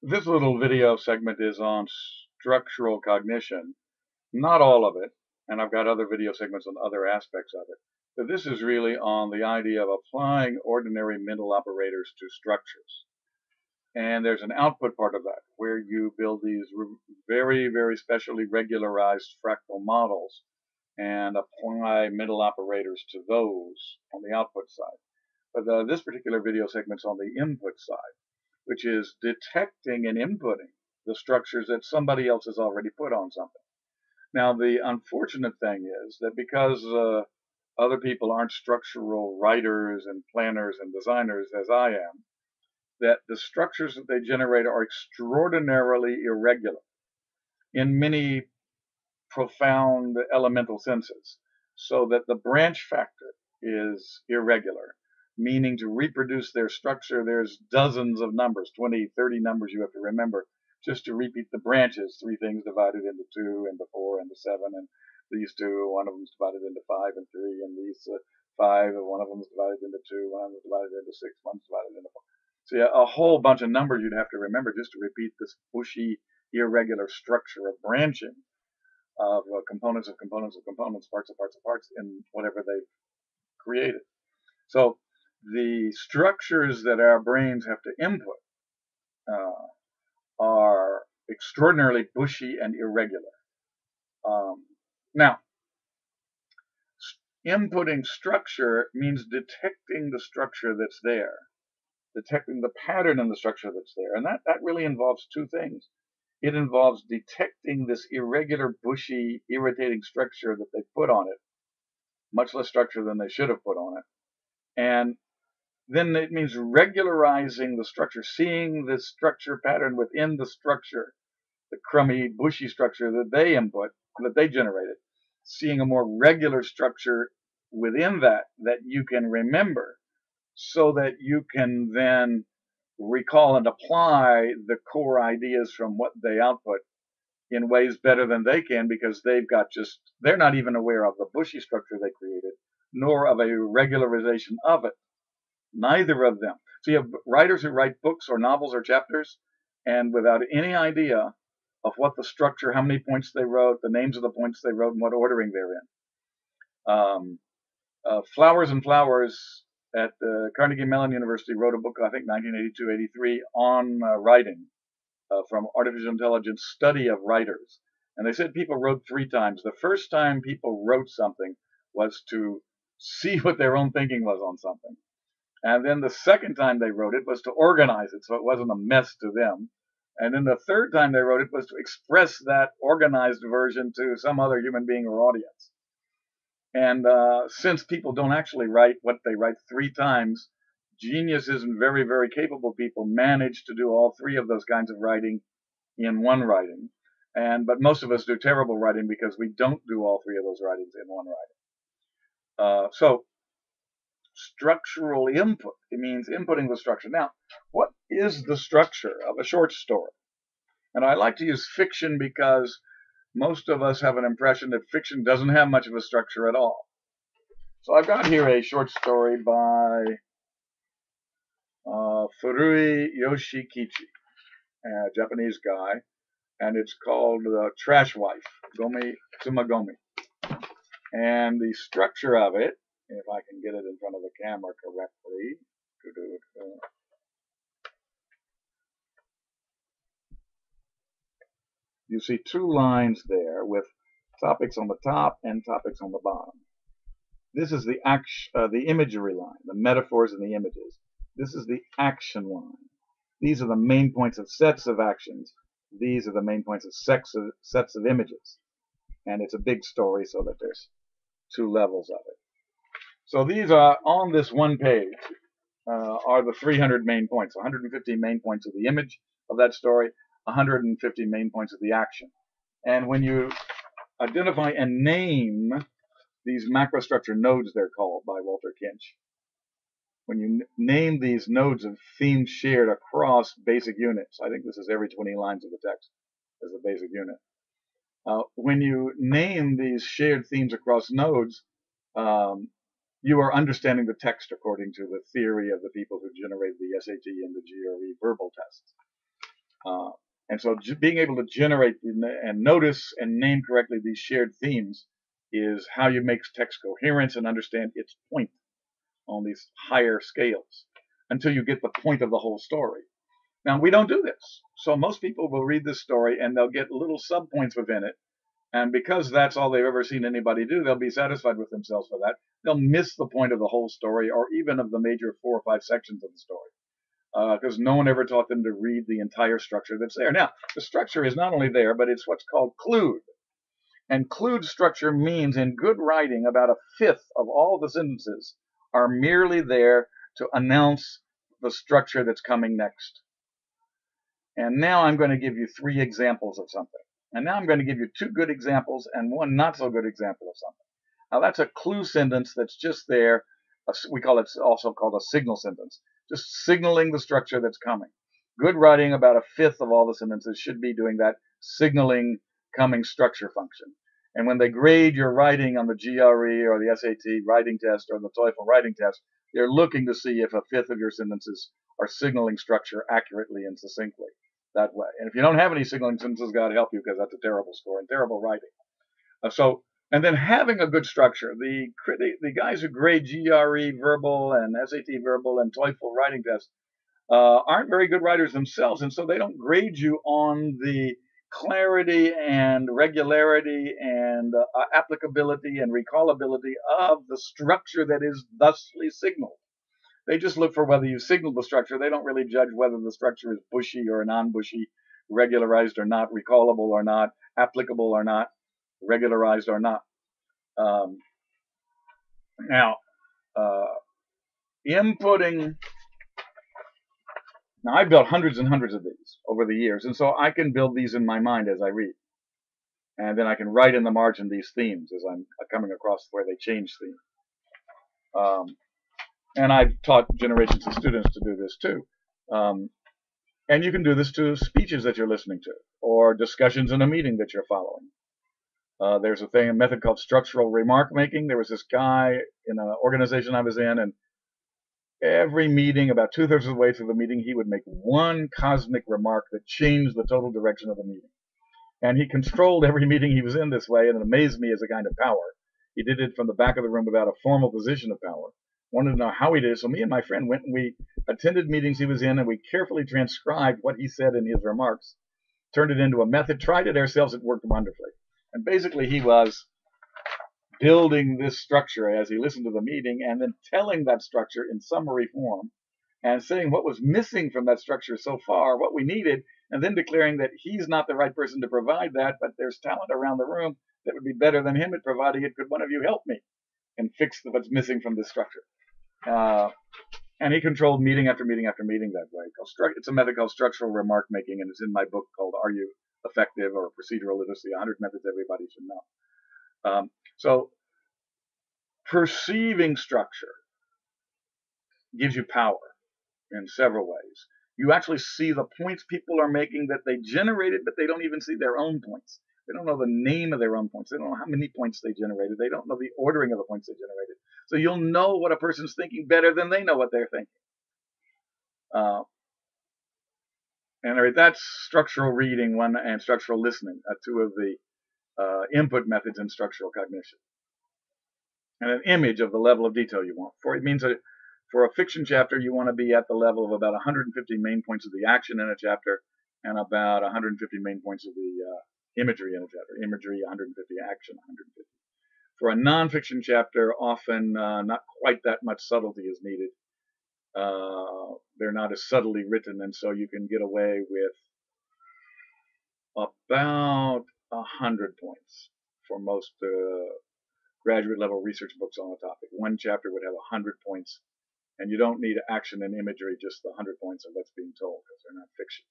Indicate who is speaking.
Speaker 1: This little video segment is on structural cognition, not all of it, and I've got other video segments on other aspects of it, but this is really on the idea of applying ordinary mental operators to structures. And there's an output part of that where you build these very, very specially regularized fractal models and apply mental operators to those on the output side. But this particular video segment's on the input side, which is detecting and inputting the structures that somebody else has already put on something. Now, the unfortunate thing is that because other people aren't structural writers and planners and designers as I am, that the structures that they generate are extraordinarily irregular in many profound elemental senses, so that the branch factor is irregular, meaning to reproduce their structure, there's dozens of numbers, 20, 30 numbers you have to remember just to repeat the branches. Three things divided into two, into four, into seven, and these two, one of them is divided into five and three, and these five, and one of them is divided into two, one of them is divided into six, one's divided into four. So yeah, a whole bunch of numbers you'd have to remember just to repeat this bushy, irregular structure of branching of components of components of components, parts of parts of parts in whatever they've created. So the structures that our brains have to input are extraordinarily bushy and irregular. Now, inputting structure means detecting the structure that's there, detecting the pattern in the structure that's there. And that really involves two things. It involves detecting this irregular, bushy, irritating structure that they put on it, much less structure than they should have put on it. And then it means regularizing the structure, seeing the structure pattern within the structure, the crummy, bushy structure that they input, that they generated, seeing a more regular structure within that you can remember, so that you can then recall and apply the core ideas from what they output in ways better than they can, because they're not even aware of the bushy structure they created, nor of a regularization of it. Neither of them. So you have writers who write books or novels or chapters, and without any idea of what the structure, how many points they wrote, the names of the points they wrote, and what ordering they're in. Flowers and Flowers at Carnegie Mellon University wrote a book, I think 1982-83, on writing, from artificial intelligence study of writers. And they said people wrote three times. The first time people wrote something was to see what their own thinking was on something. And then the second time they wrote it was to organize it so it wasn't a mess to them. And then the third time they wrote it was to express that organized version to some other human being or audience. And since people don't actually write what they write three times, geniuses and very, very capable people manage to do all three of those kinds of writing in one writing. But most of us do terrible writing because we don't do all three of those writings in one writing. So structural input, it means inputting the structure. Now, what is the structure of a short story? And I like to use fiction because most of us have an impression that fiction doesn't have much of a structure at all. So I've got here a short story by Furui Yoshikichi, a Japanese guy, and it's called Trash Wife, Gomi Tsumagomi. And the structure of it, if I can get it in front of the camera correctly, you see two lines there with topics on the top and topics on the bottom. This is the imagery line, the metaphors and the images. This is the action line. These are the main points of sets of actions. These are the main points of sets of images. And it's a big story, so that there's two levels of it. So these are, on this one page, are the 300 main points, 150 main points of the image of that story, 150 main points of the action. And when you identify and name these macrostructure nodes, they're called by Walter Kinch. When you name these nodes of themes shared across basic units, I think this is every 20 lines of the text as a basic unit. When you name these shared themes across nodes, you are understanding the text according to the theory of the people who generated the SAT and the GRE verbal tests. Uh, and so being able to generate and notice and name correctly these shared themes is how you make text coherence and understand its point on these higher scales until you get the point of the whole story. Now, we don't do this. So most people will read this story and they'll get little subpoints within it. And because that's all they've ever seen anybody do, they'll be satisfied with themselves for that. They'll miss the point of the whole story or even of the major 4 or 5 sections of the story because no one ever taught them to read the entire structure that's there. Now, the structure is not only there, but it's what's called clued. And clued structure means in good writing, about a fifth of all the sentences are merely there to announce the structure that's coming next. And now I'm going to give you 3 examples of something. And now I'm going to give you 2 good examples and 1 not so good example of something. Now that's a clue sentence that's just there. We call it also called a signal sentence, just signaling the structure that's coming. Good writing, about a fifth of all the sentences should be doing that signaling coming structure function. And when they grade your writing on the GRE or the SAT writing test or the TOEFL writing test, they're looking to see if a fifth of your sentences are signaling structure accurately and succinctly that way. And if you don't have any signaling sentences, God help you, because that's a terrible score and terrible writing. And then having a good structure. The guys who grade GRE verbal and SAT verbal and TOEFL writing tests aren't very good writers themselves, and so they don't grade you on the clarity and regularity and applicability and recallability of the structure that is thusly signaled. They just look for whether you signal the structure. They don't really judge whether the structure is bushy or non-bushy, regularized or not, recallable or not, applicable or not, regularized or not. Now, inputting. Now, I've built hundreds and hundreds of these over the years, and so I can build these in my mind as I read. And then I can write in the margin these themes as I'm coming across where they change themes. And I've taught generations of students to do this too. And you can do this to speeches that you're listening to or discussions in a meeting that you're following. There's a method called structural remark making. There was this guy in an organization I was in, and every meeting, about 2/3 of the way through the meeting, he would make one cosmic remark that changed the total direction of the meeting. And he controlled every meeting he was in this way, and it amazed me as a kind of power. He did it from the back of the room without a formal position of power. Wanted to know how he did it, so me and my friend went and we attended meetings he was in, and we carefully transcribed what he said in his remarks, turned it into a method, tried it ourselves. It worked wonderfully. And basically he was building this structure as he listened to the meeting and then telling that structure in summary form and saying what was missing from that structure so far, what we needed, and then declaring that he's not the right person to provide that, but there's talent around the room that would be better than him at providing it. Could one of you help me and fix what's missing from this structure? And he controlled meeting after meeting after meeting that way. It's a method called structural remark making, and it's in my book called Are You Effective? Or Procedural Literacy, 100 Methods Everybody Should Know. So perceiving structure gives you power in several ways. You actually see the points people are making that they generated, but they don't even see their own points. They don't know the name of their own points. They don't know how many points they generated. They don't know the ordering of the points they generated. So you'll know what a person's thinking better than they know what they're thinking. And that's structural reading and structural listening, 2 of the input methods in structural cognition. And an image of the level of detail you want. It means that for a fiction chapter, you want to be at the level of about 150 main points of the action in a chapter and about 150 main points of the imagery in a chapter. Imagery, 150, action, 150. For a nonfiction chapter, often not quite that much subtlety is needed. They're not as subtly written, and so you can get away with about 100 points for most graduate level research books on a topic. One chapter would have 100 points, and you don't need action and imagery, just the 100 points of what's being told, because they're not fiction.